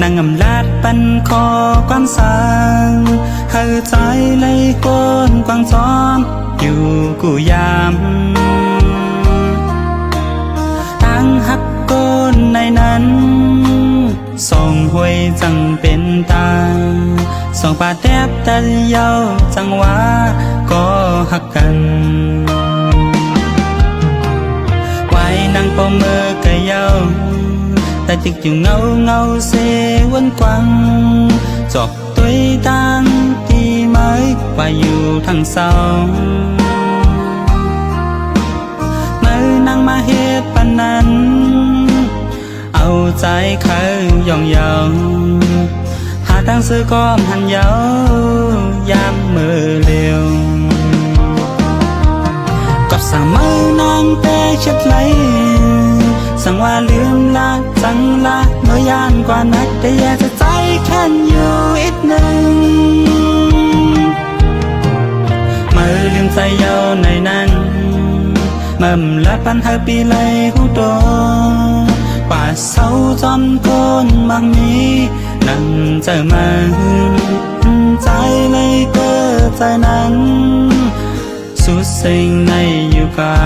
นางงำลาดปันคอความสางเฮาใจเลยโกนกวางซ้อมอยู่กูยามตั้งหักโกนในนั้นส่งหวยจังเป็นตาส่งปาแทบตะเยาจังว่าก็หักกันไว้นางปอมือกะเยาแต่ติดอยู่เงาเงาเสวนกวังจอกตุยตังตีไม้ว่าอยู่ทั้งสองเมื่อนางมาเฮ็ดปานนั้นเอาใจเขายองยองหาทางซื้อก้อมหันเยายามมือเร็วกับสามมือนางเตะชัดไหลสั่งว่าลืมละจังละเมื่อยานกว่านักแต่อยากจะใจแค่อยู่อีกหนึ่งเมื่อลืมใจเยาในนั้นเมื่อละปันหาปีเลยหูโตป่าเศร้าจอมก้นบางนี้นั่งเจอมาใจเลยเกิดใจนั้นสุดสิ่งในอยู่กา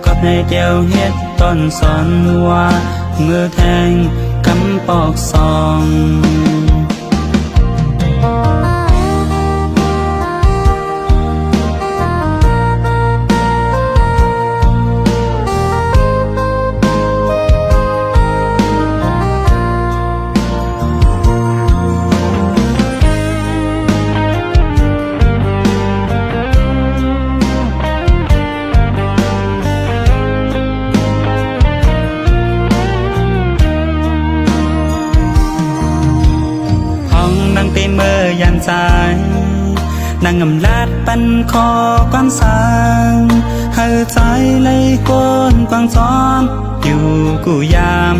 ก็ในเดียวเฮ็ดต้นสอนว่ามือแทงกำปอกซองเมื่อยันใจนางงำลาดปันคอความสางเฮาใจเลยโกนกวางซ้อมอยู่กูยาม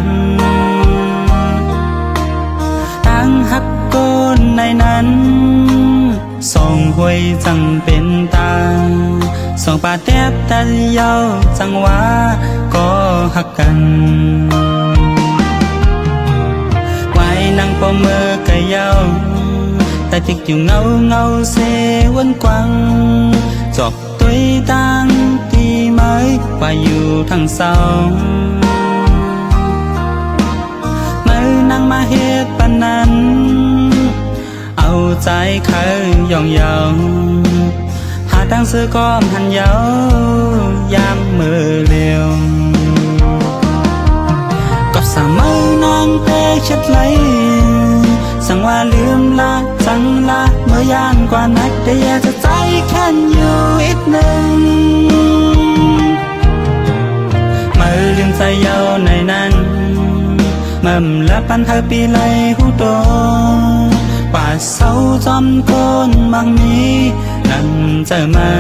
ตั้งหักโกนในนั้นส่งหวยจังเป็นตาส่งปาแทบตะเยาจังว่าก็หักกันไว้นางปอมือกะเยาแต่ติดอยู่เงาเงาเสวนกวังจอกตุยตังตีไม้ว่าอยู่ทั้งสองเมื่อนางมาเฮ็ดปานนั้นเอาใจเขายองยองหาทางซื้อก้อมหันเยายามมือเร็วกับสามมือนางเตะชัดไหลสั่งว่าลืมละจังละเมื่อยานกว่านักแต่อยากจะใจแค่อยู่อีกหนึ่งเมื่อลืมใจเยาในนั้นเมื่อละปันหาปีเลยหูโตป่าเศร้าจอมก้นบางนี้นั่งเจอมา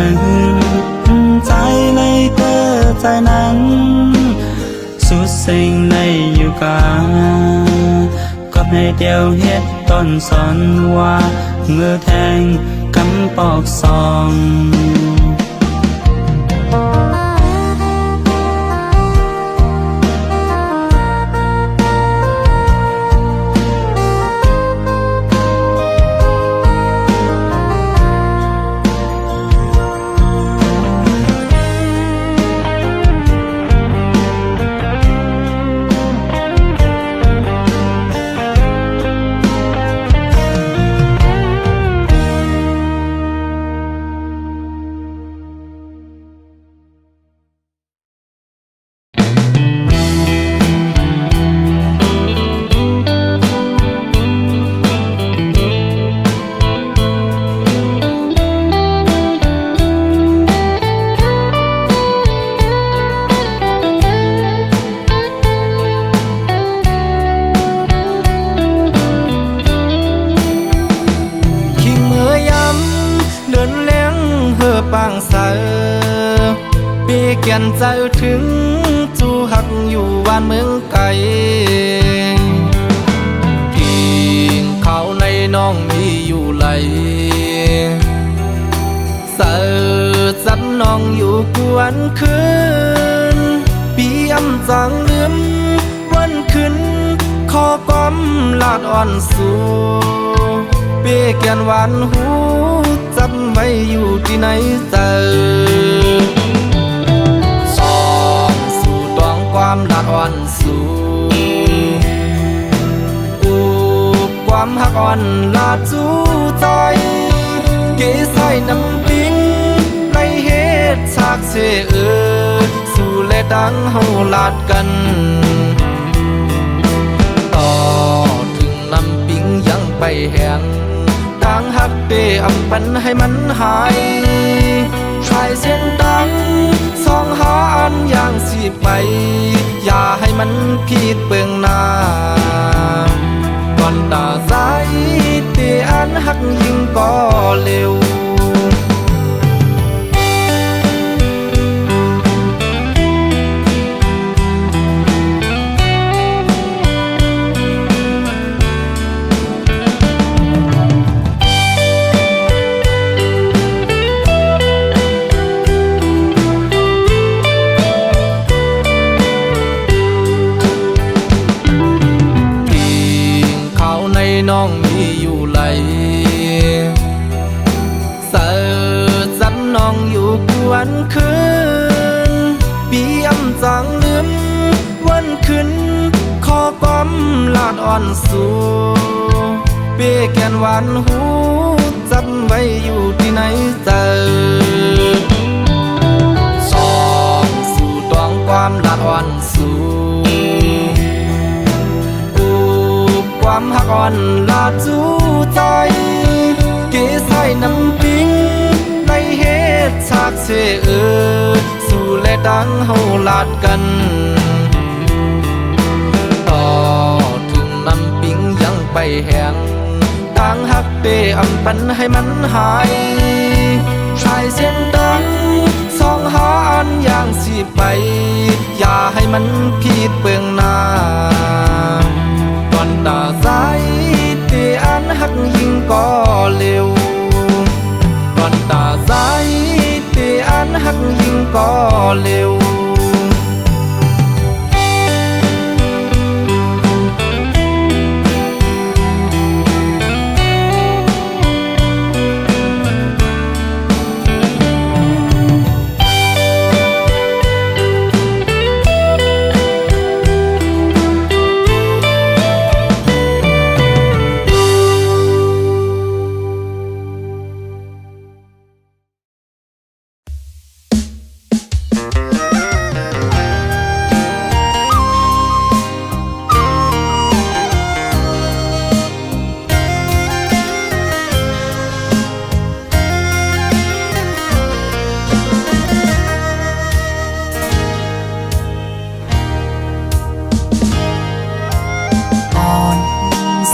ใจเลยเกิดใจนั้นสุดสิ่งในอยู่กาก็ในเดียวเฮ็ดต้นสอนว่ามือแทงกำปอกซองปางเสาปีเกียนใจถึงจูหักอยู่บ้านเมืองไกลทิ้งเขาในน้องมีอยู่ไหลเสิร์จัดน้องอยู่กวนคืนปีอำจังลืมวันขึ้นขอก่อน ลาดอ่อนสู่เปียแกนหวานหูจำไว้อยู่ที่ไหนเจอสองสู่ตองความลาดอ่อนสู่อูบความหักอ่อนลาดจูใจเกยใส่น้ำปิ้งในเหตุฉากเสสู่และดังเฮาลาดกันต่อถึงน้ำปิ้งยังไปแห้งทางหักเดอำปันให้มันหายชายเส้นตังสองหาอันอย่างสิไปอย่าให้มันผิดเปลืองหน้าก่อนตาสายเตอันหักยิ่งก็เร็วน้องมีอยู่ไหลเสิร์ชสันน้องอยู่กวนคืนปีอำจังลืมวันขึ้นขอก้อมลาดอ่อนสู่เปียแกนหวานหูจำไว้อยู่ที่ไหนเจอสองสู่ตองความลาดอ่อนสู่ความหักอ่อนลาดจูใจเกยใส่น้ำปิ้งในเหตุฉากเสสู่และดังเฮาลาดกันต่อถึงน้ำปิ้งยังไปแห้งทางหักเดอำปันให้มันหายชายเส้นดังสองหาอันอย่างสิไปอย่าให้มันผิดเปลืองหน้าก่อนตาสายเตอันหักยิ่งก็เร็วก่อนตาสายเตอันหักยิ่งก็เร็ว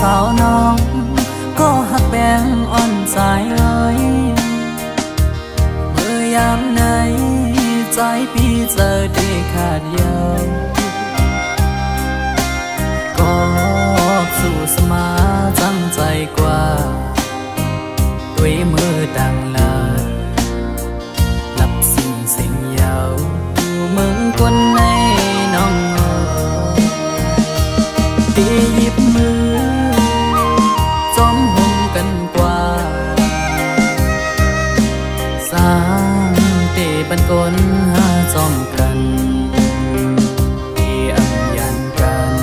สาวน้องก็หักแบงอ่อนใจเลยเมื่อยามไหนใจพี่เจอได้ขาดเย้ยก็สู้สมาจังใจกว่าด้วยมือดังลาหลับสิ่งเสียงยาวมึงคนในน้องตีหยิบมือจอมห่มกันกว่าสร้างเตบันกลหาจอมกันตีอัมยันกัน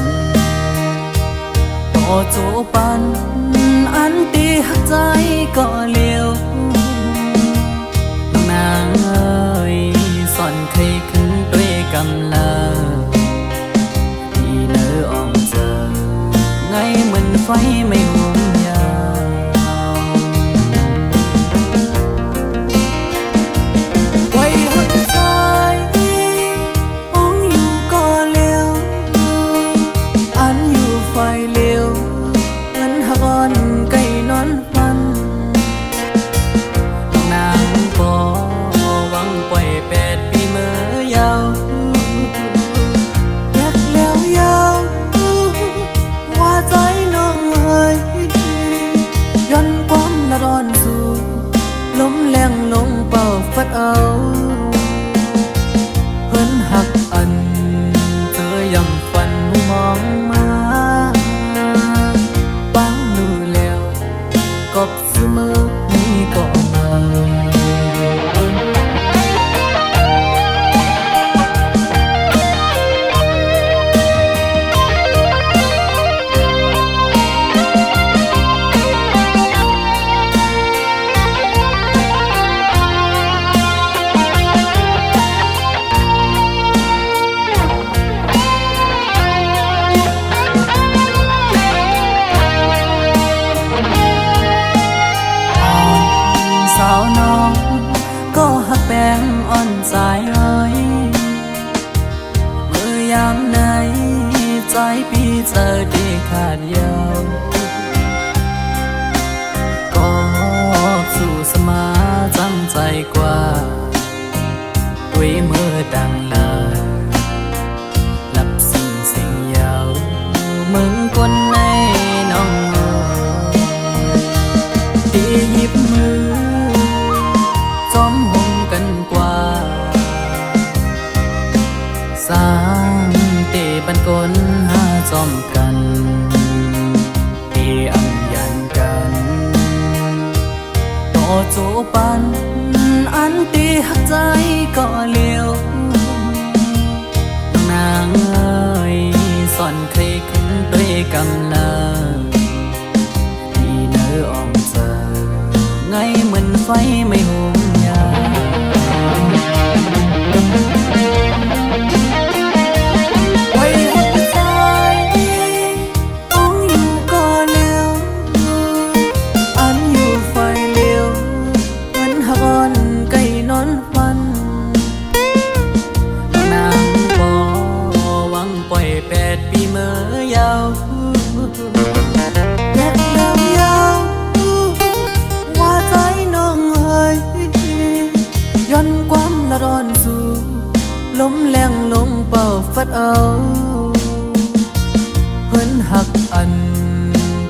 ต่อจูปันอันตีหักใจก็เลี้ยวน้องนางเอ้ยสอนเคยขึ้นด้วยกำลังที่เนื้ออ่อมเจอไงเหมือนไฟไม่ห่วงยาวไว้หักใจห้องอยู่ก็เลี้ยวอันอยู่ไฟเลี้ยวเหมือนหักอ่อนไก่นอนฟันน้องนางปอหวังปล่อย8 ปีเมื่อยาวรักแล้วยาวว่าใจน้องเอ๋ย ายปีเจอได้ขาดยาวก็สู่สมาจังใจกว่าด้วยมือดังลาหลับสิ่งเสียงยาวมึงคนในน้องตีหยิบมือจอมหงกันกว่าสร้างเตบันกลหาจอมกันเตอังยันกันต่อจูปันอันตีหักใจก็เลี้ยวน้องนางเอ้ยสอนเคยขึ้นด้วยกำลังที่เนื้ออ่องเจอไงเหมือนไฟไม่หุมยาไว้หัวใจต้องอยู่ก็เลี้ยวอันอยู่ไฟเลี้ยวเหมือนหักอ่อนไก่นอนฟันนางบ่หวังปล่อย8 ปีเมื่อยาวแยกยาวยาวว่าใจน้องเอ้ยย้อนความละร้อนสู่ลมแรงลงเป่าฟัดเอาเพิ่นหักอัน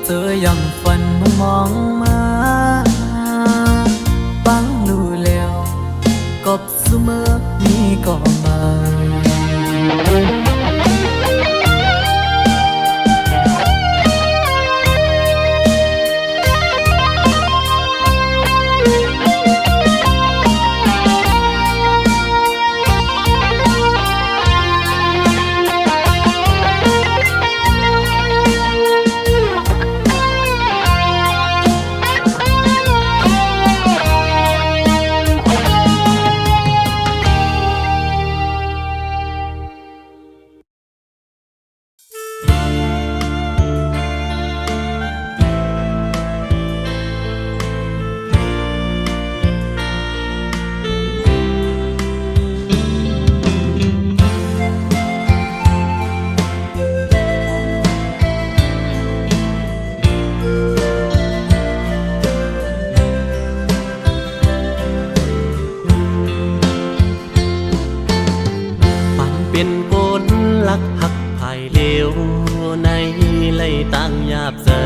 เจอยังฝันมองมาปังรู้แล้วกบเสมอนี่ก็มา ลักหักภายเลวในไล่ตั้งหยาบเจอ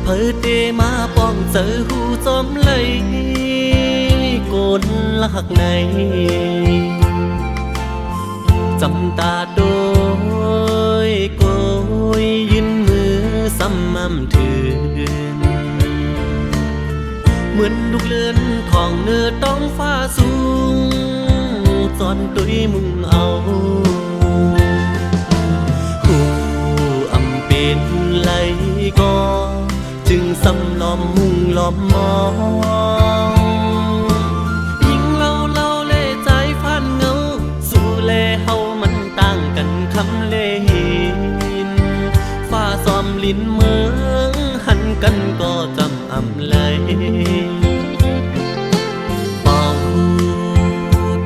เพิดเดมาป้องเจอหูจอมเลยโกนลักในจำตาโดยโกยยืนมือซ้ำมั่มถืนเหมือนลูกเลื่อนของเนื้อต้องฟ้าสูงจอนตุยมุ่งเอาหูอำเป็นไหลก็จึงซ้ำล้อมมุ่งล้อมมองยิ่งเล่าเล่ใจฟันเงาสู่เล่เฮามันต่างกันคำเล่หินฟ้าซ้อมลิ้นเมืองหันกันก็จำอำเลย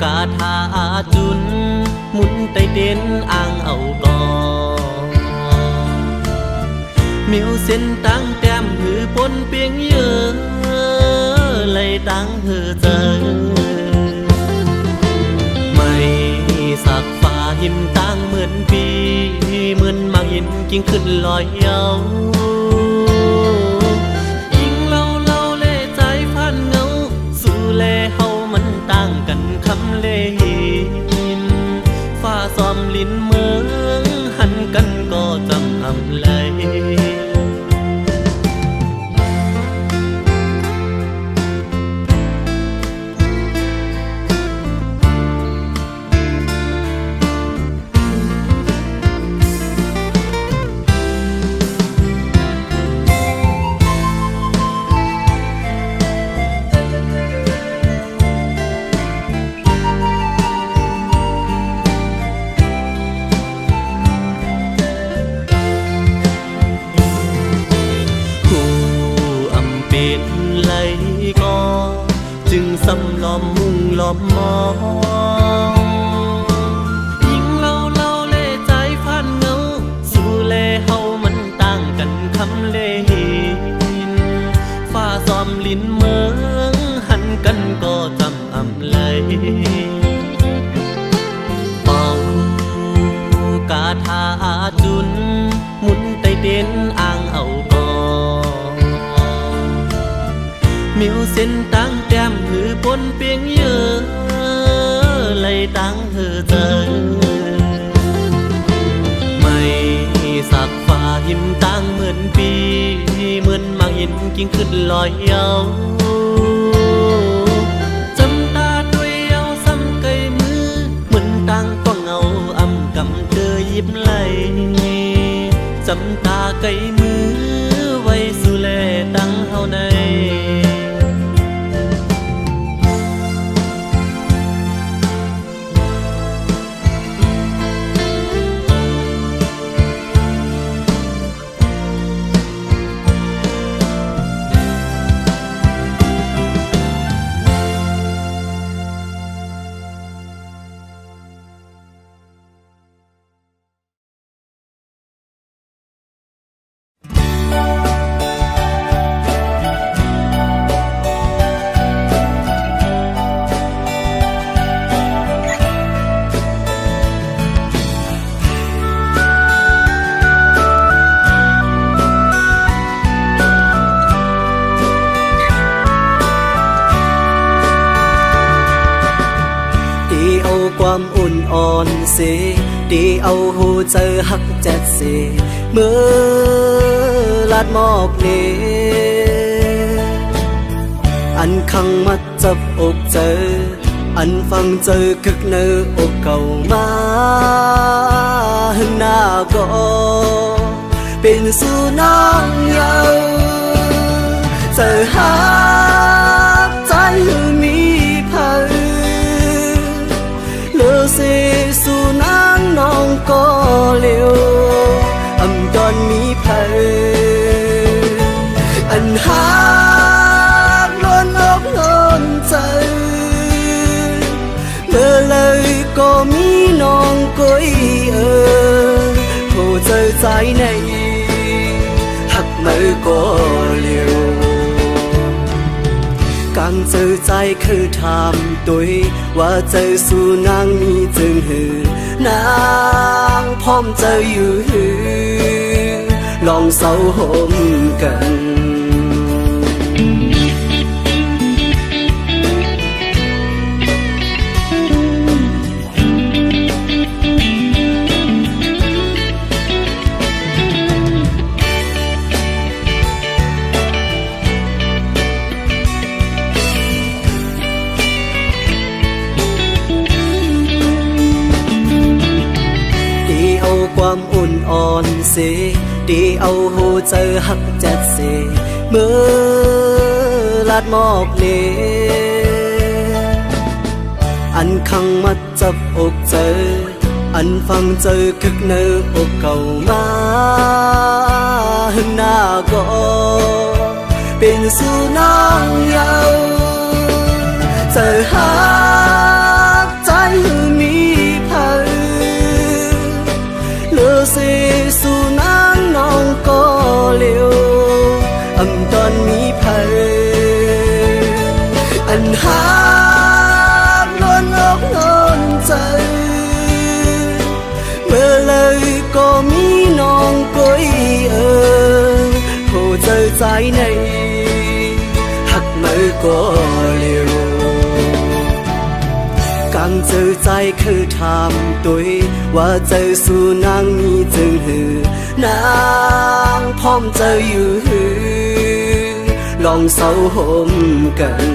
กาถาจุนหมุนไตเด่นอ่างเอาก่อมิวเส้นตั้งแต้มหือปนเปียงเยอะไหลตั้งเธอเจอไม่สักฟ้าหินตั้งเหมือนปีเหมือนมากหินกิ่งขึ้นลอยเยายิ่งเล่าเล่ใจฟันเงาสู่เล่เฮามันต่างกันคำเล่หินฟ้าซ้อมลิ้นเมืองหันกันก็จำอำเลย ทาจุนหมุนไตเด่นอ่างเอาก่อมิวเส้นตั้งแต้มหือปนเปียงเยอะเลยตั้งเธอเจอไม่สักฟ้าหิมตั้งเหมือนปีเหมือนมาเห็นกิ่งขึ้นลอยเยาจำตาด้วยเยาซ้ำไกลมือเหมือนตั้งก็เงาอำกำเธอยิบไหลจำตาไกลมือไว้สุแลตั้งเฮาในความอุ่นอ่อนเสดีเอาหูเจอหักแจ็ดเสเมื่อลาดหมอกเนอันขังมัดจับอกเจออันฟังเจอคึกเนื้ออกเก่ามาหน้าก็เป็นสู่น้องเยาเจอหาใจมีพันเสสู่นางน้องก็เลี้ยวอำดอนมีเพลอันหากล้นอกล้นใจเมื่อเลยก็มีน้องก้อยผู้เจอใจในหักมือก็เลี้ยวกังเจอใจคือถามตัวว่าเจอสู่นางมีจึงหือนางพร้อมเจออยู่หือลองเศร้าหมกันความอุ่นอ่อนเสดีเอาหูเจอหักแจ็ดเสเมื่อลาดหมอกเนอันขังมัดจับอกเจออันฟังเจอคึกเนื้ออกเก่ามาหน้าก็เป็นสู่น้องเยาเจอหาใจมีพันเสสู่นางน้องก็เลี้ยวอำตอนมีเพลอันหากล้นอกล้นใจเมื่อเลยก็มีน้องก้อยผู้เจอใจในหักมือก็เลี้ยวกังเจอใจคือถามตัวว่าเจอสู่นางมีจึงหือนางพร้อมเจออยู่หือลองเศร้าหมกัน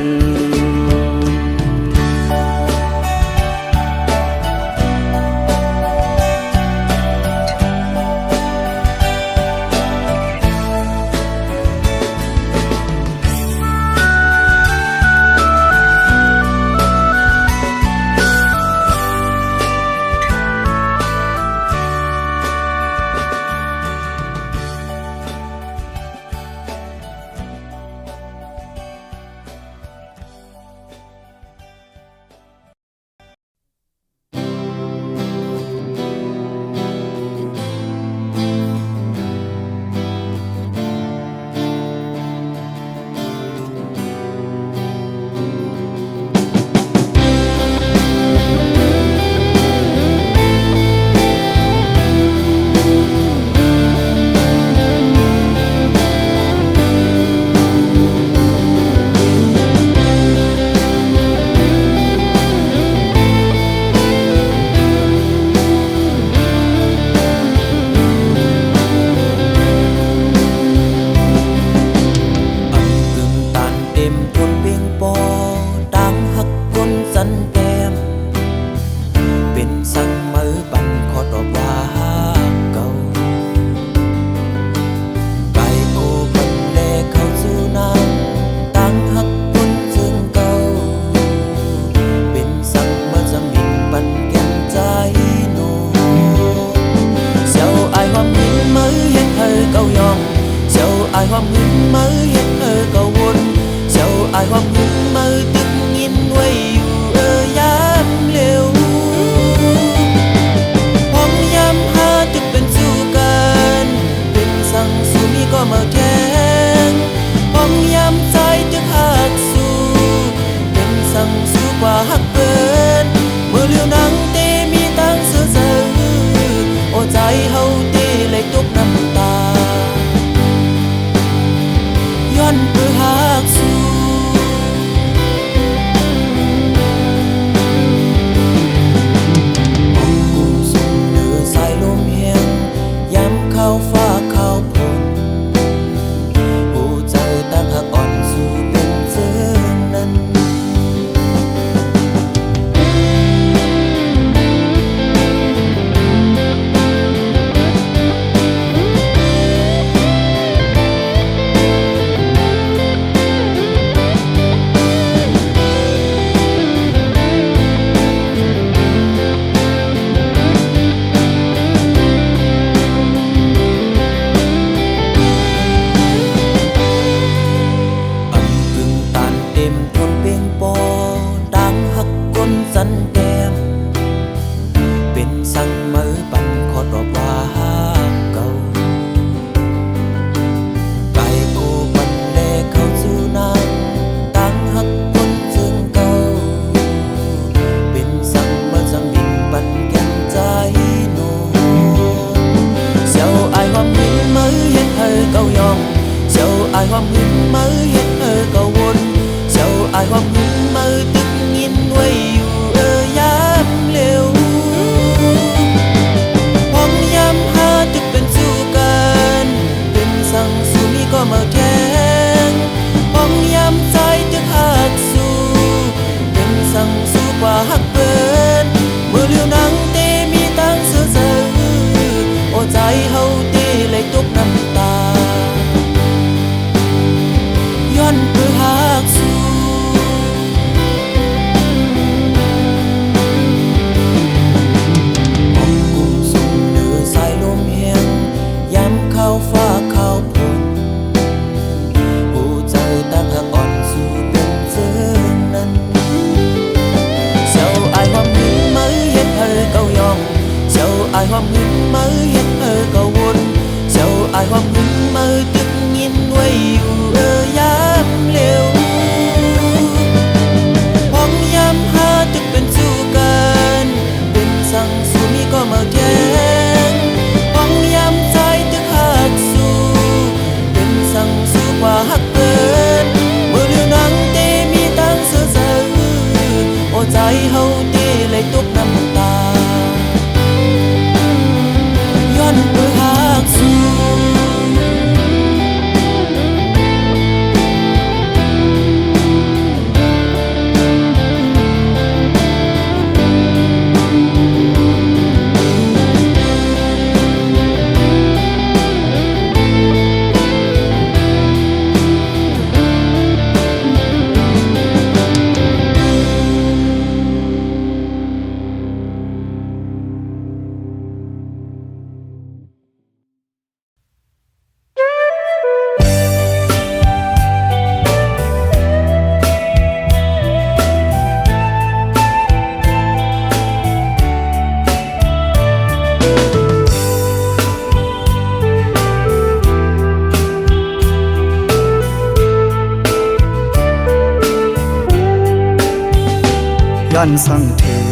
ย้อนสั่งถึง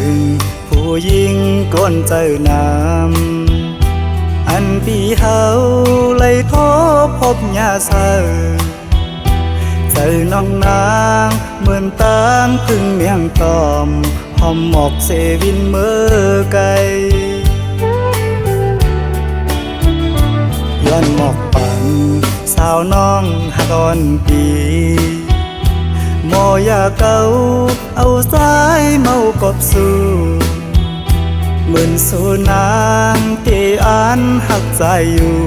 ผู้หญิงก้นเจอนำอันปีเฮาเลยโทพบยาเสอเจอน้องนางเหมือนตามพึ่งเมียงตอมหอมหมอกเสวินเมื่อไกลย้อนหมอกปันสาวน้องหักอ่อนปีโมยาเก่าเอาสายเมากบสู่เหมือนสูนางที่อ่านหักใจอยู่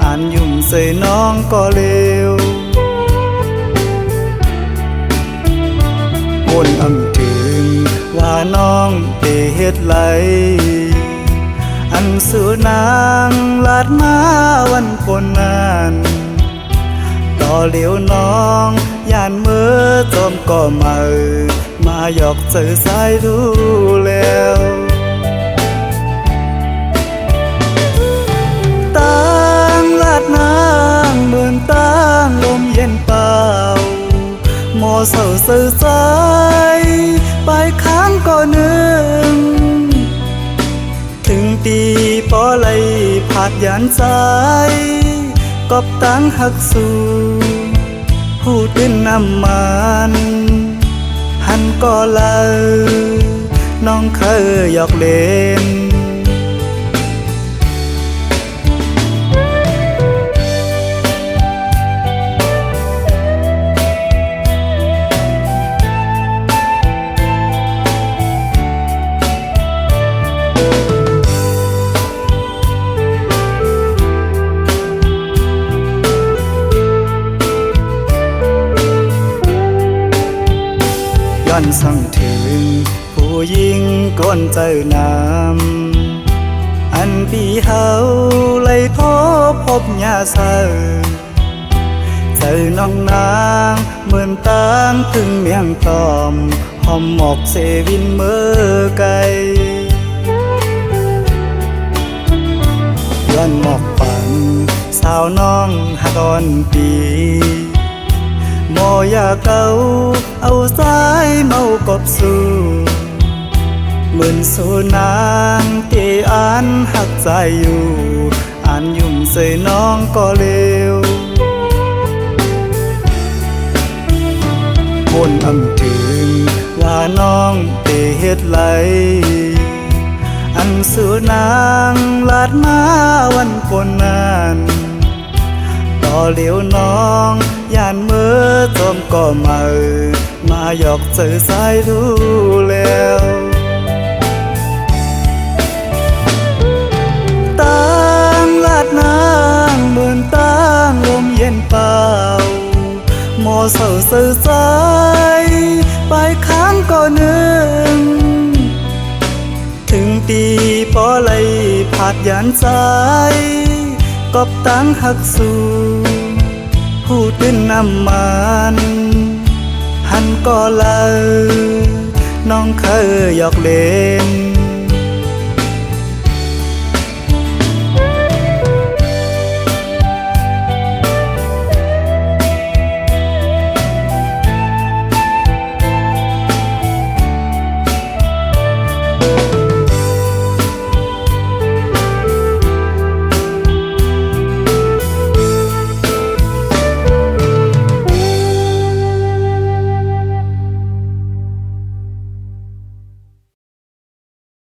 อ่านยุ่มใส่น้องก็เลววนอำถึงว่าน้องเตเฮ็ดไหลอันสูนางลาดมาวันปนนานต่อเหลียวน้องย่านเมื่อจอมก็มาหยอกเจอสายดูแล้วตั้งลาดนางเหมือนตั้งลมเย็นเปล่าโมเศร้าสื่อใจไปค้างก็นึงถึงตีปอไหลผาดยานใจกอบตั้งหักสู่ผู้ตื่นน้ำมันหันก็เลยน้องเคยหยอกเล่นย้อนสั่งถึงผู้หญิงก้นเจอนำอันปีเฮาเลยโทพบยาเสอเจอน้องนางเหมือนตามพึ่งเมียงตอมหอมหมอกเสวินเมื่อไกลย้อนหมอกปันสาวน้องหักอ่อนปีโมยาเก่าเอาสายเมากบสู่เหมือนสูนางที่อ่านหักใจอยู่อ่านยุ่มใส่น้องก็เลววนอำถึงว่าน้องเตเฮ็ดไหลอันสูนางลาดมาวันปนนานต่อเหลียวน้องย่านเมื่อจอมก็มาหยอกเจอสายดูแล้วตั้งลาดนางเหมือนตั้งลมเย็นเปล่าโมเศร้าสื่อใจไปค้างก็นึงถึงตีปอไหลผาดยานใจกอบตั้งหักสู่ผู้ตื่นน้ำมันหันก็เลยน้องเคยหยอกเล่น